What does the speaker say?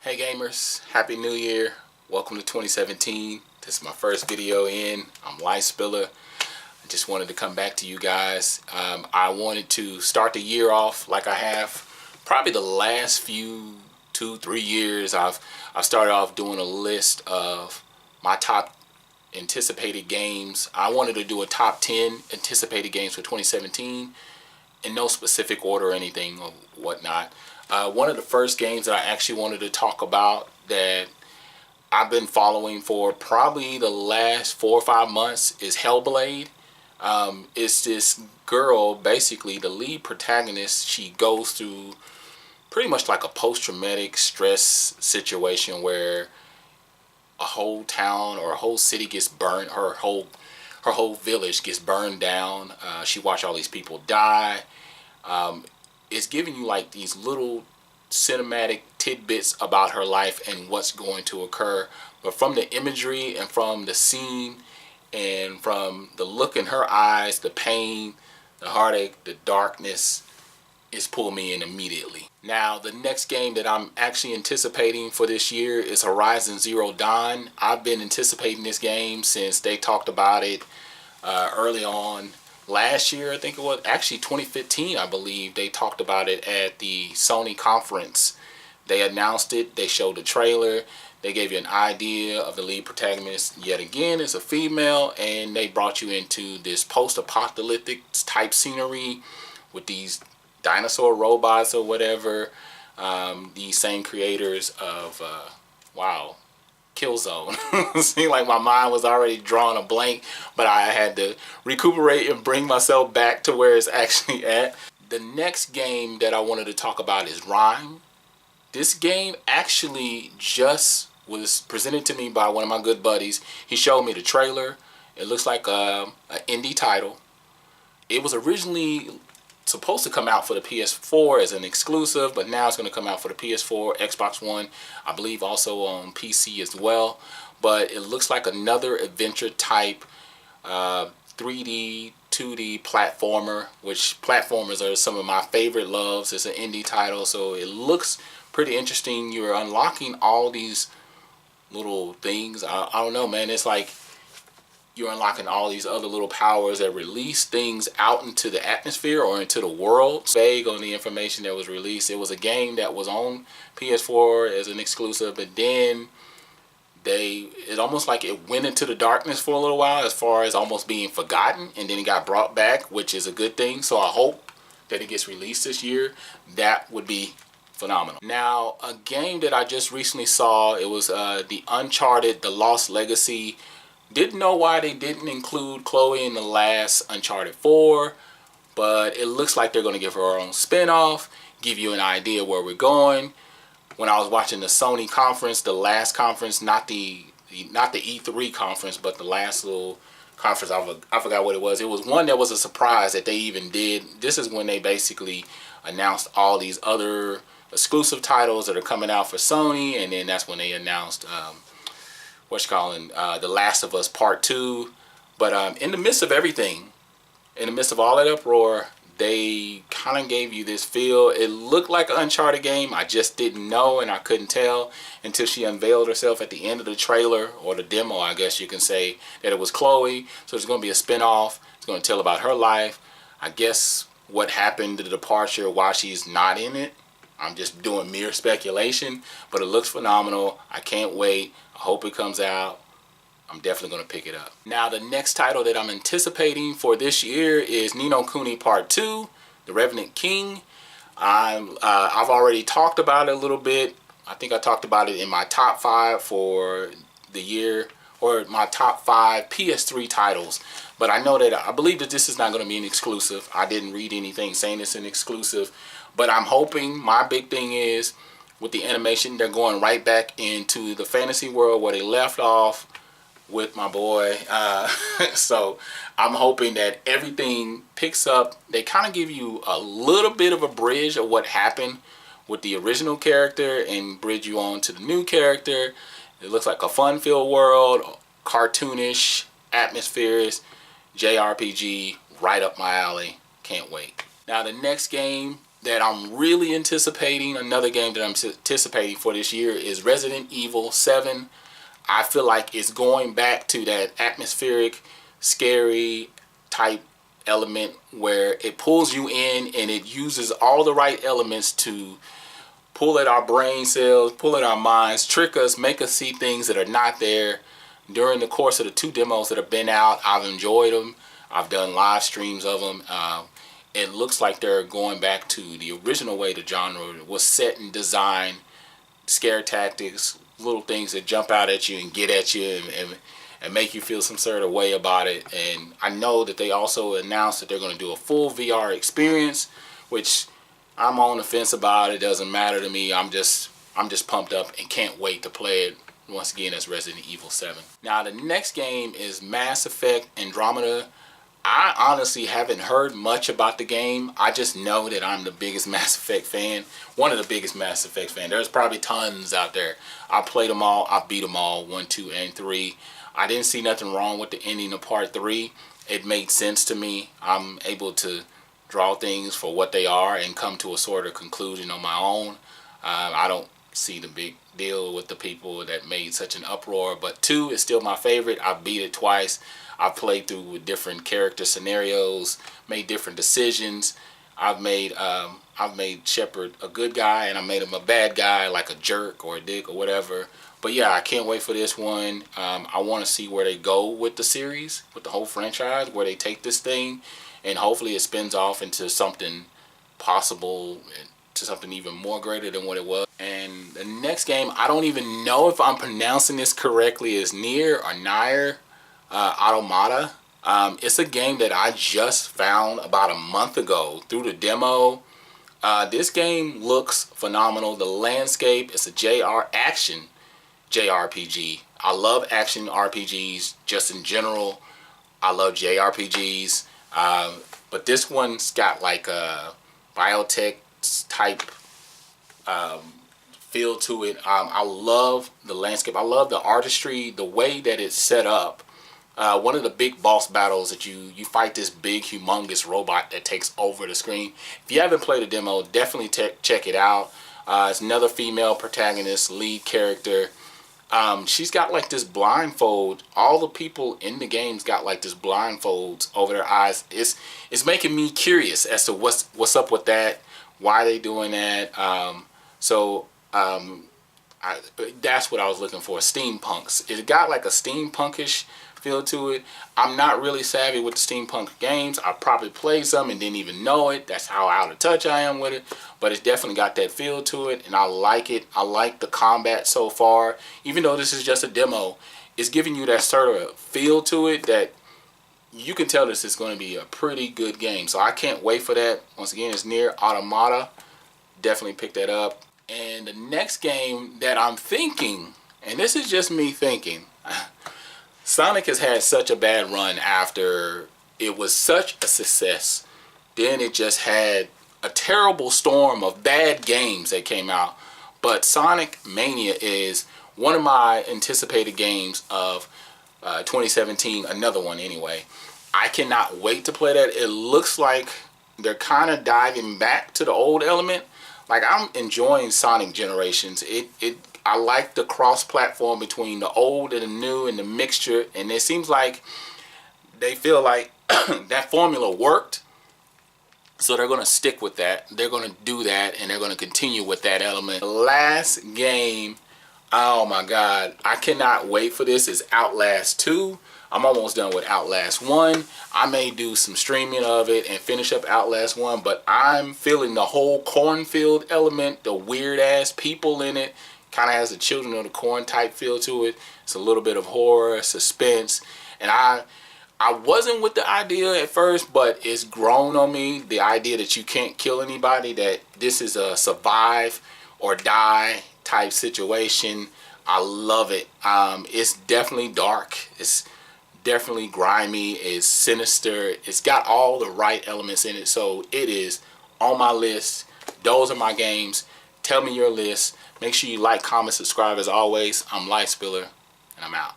Hey gamers, Happy New Year. Welcome to 2017. This is my first video in. I'm Life Spiller. I just wanted to come back to you guys. I wanted to start the year off like I have probably the last few 2-3 years. I've started off doing a list of my top anticipated games. I wanted to do a top 10 anticipated games for 2017 in no specific order or anything or whatnot. One of the first games that I actually wanted to talk about that I've been following for probably the last 4 or 5 months is Hellblade. It's this girl, basically the lead protagonist. She goes through pretty much like a post-traumatic stress situation where a whole town or a whole city gets burned. Her whole village gets burned down. She watched all these people die. It's giving you like these little cinematic tidbits about her life and what's going to occur. But from the imagery and from the scene and from the look in her eyes, the pain, the heartache, the darkness, it's pulled me in immediately. Now, the next game that I'm actually anticipating for this year is Horizon Zero Dawn. I've been anticipating this game since they talked about it early on. Last year, I think it was actually 2015, I believe, they talked about it at the Sony conference. They announced it, they showed the trailer, they gave you an idea of the lead protagonist. Yet again, it's a female, and they brought you into this post-apocalyptic type scenery with these dinosaur robots or whatever. These same creators of, wow, Killzone. Seemed like my mind was already drawing a blank, but I had to recuperate and bring myself back to where it's actually at. The next game that I wanted to talk about is Rhyme. This game actually just was presented to me by one of my good buddies. He showed me the trailer. It looks like an indie title. It was originally supposed to come out for the PS4 as an exclusive, but now it's going to come out for the PS4, Xbox One, I believe also on PC as well. But it looks like another adventure type 3D 2D platformer, which platformers are some of my favorite loves. It's an indie title, so it looks pretty interesting. You're unlocking all these little things. I don't know, man. It's like you're unlocking all these other little powers that release things out into the atmosphere or into the world. Vague on the information that was released. It was a game that was on PS4 as an exclusive, but then it almost like it went into the darkness for a little while, as far as almost being forgotten, and then it got brought back, which is a good thing. So I hope that it gets released this year. That would be phenomenal. Now, a game that I just recently saw, it was the Uncharted The Lost Legacy. Didn't know why they didn't include Chloe in the last Uncharted 4, but it looks like they're going to give her own spin-off, give you an idea where we're going. When I was watching the Sony conference, the last conference, not the E3 conference, but the last little conference, I forgot what it was. It was one that was a surprise that they even did. This is when they basically announced all these other exclusive titles that are coming out for Sony, and then that's when they announced The Last of Us Part 2. But in the midst of everything, in the midst of all that uproar, they kind of gave you this feel. It looked like an Uncharted game. I just didn't know, and I couldn't tell until she unveiled herself at the end of the trailer, or the demo, I guess you can say, that it was Chloe. So it's going to be a spin-off. It's going to tell about her life. I guess what happened, the departure, why she's not in it. I'm just doing mere speculation, but it looks phenomenal. I can't wait. I hope it comes out. I'm definitely going to pick it up. Now, the next title that I'm anticipating for this year is Ni no Kuni Part 2, The Revenant King. I've already talked about it a little bit. I think I talked about it in my top 5 for the year, or my top 5 PS3 titles. But I believe that this is not going to be an exclusive. I didn't read anything saying it's an exclusive. But I'm hoping, my big thing is, with the animation, they're going right back into the fantasy world where they left off with my boy. So I'm hoping that everything picks up. They kind of give you a little bit of a bridge of what happened with the original character and bridge you on to the new character. It looks like a fun-filled world, cartoonish atmospheres, JRPG, right up my alley. Can't wait. Now, the next game that I'm really anticipating, another game that I'm anticipating for this year, is Resident Evil 7. I feel like it's going back to that atmospheric, scary type element where it pulls you in and it uses all the right elements to pull at our brain cells, pull at our minds, trick us, make us see things that are not there. During the course of the 2 demos that have been out, I've enjoyed them. I've done live streams of them. It looks like they're going back to the original way the genre was set and designed. Scare tactics, little things that jump out at you and get at you and make you feel some sort of way about it. And I know that they also announced that they're going to do a full VR experience, which I'm on the fence about. It doesn't matter to me. I'm just pumped up and can't wait to play it. Once again, as Resident Evil 7. Now the next game is Mass Effect Andromeda. I honestly haven't heard much about the game. I just know that I'm the biggest Mass Effect fan. One of the biggest Mass Effect fans. There's probably tons out there. I played them all. I beat them all, 1, 2, and 3. I didn't see nothing wrong with the ending of part 3. It made sense to me. I'm able to draw things for what they are and come to a sort of conclusion on my own. I don't see the big deal with the people that made such an uproar, but 2 is still my favorite. I beat it twice. I've played through with different character scenarios, made different decisions. I've made Shepard a good guy, and I made him a bad guy, like a jerk or a dick or whatever. But yeah, I can't wait for this one. I want to see where they go with the series, with the whole franchise, where they take this thing, and hopefully it spins off into something possible, to something even more greater than what it was. And the next game, I don't even know if I'm pronouncing this correctly, is Nioh Automata. It's a game that I just found about a month ago through the demo. This game looks phenomenal. The landscape, it's a action JRPG. I love action RPGs just in general. I love JRPGs. But this one's got like a biotech type feel to it. I love the landscape. I love the artistry, the way that it's set up. One of the big boss battles that you fight this big humongous robot that takes over the screen. If you haven't played the demo, definitely check it out. It's another female protagonist, lead character. She's got like this blindfold. All the people in the game's got like this blindfolds over their eyes. It's making me curious as to what's up with that. Why are they doing that? That's what I was looking for. Steampunks. It got like a steampunkish feel to it. I'm not really savvy with the steampunk games. I probably played some and didn't even know it. That's how out of touch I am with it. But it's definitely got that feel to it, and I like it. I like the combat so far. Even though this is just a demo, it's giving you that sort of feel to it that you can tell this is going to be a pretty good game. So I can't wait for that. Once again, it's Nioh Automata. Definitely pick that up. And the next game that I'm thinking, and this is just me thinking, Sonic has had such a bad run after it was such a success. Then it just had a terrible storm of bad games that came out. But Sonic Mania is one of my anticipated games of 2017. Another one anyway. I cannot wait to play that. It looks like they're kind of diving back to the old element. Like, I'm enjoying Sonic Generations. I like the cross-platform between the old and the new and the mixture. And it seems like they feel like that formula worked. So they're going to stick with that. They're going to do that, and they're going to continue with that element. The last game, oh my God, I cannot wait for this, is Outlast 2. I'm almost done with Outlast 1. I may do some streaming of it and finish up Outlast 1, but I'm feeling the whole cornfield element, the weird ass people in it. Kind of has the Children of the Corn type feel to it. It's a little bit of horror, suspense, and I wasn't with the idea at first, but it's grown on me. The idea that you can't kill anybody, that this is a survive or die type situation. I love it. It's definitely dark. It's definitely grimy. It's sinister. It's got all the right elements in it. So it is on my list. Those are my games. Tell me your list. Make sure you like, comment, subscribe. As always, I'm Light Spiller, and I'm out.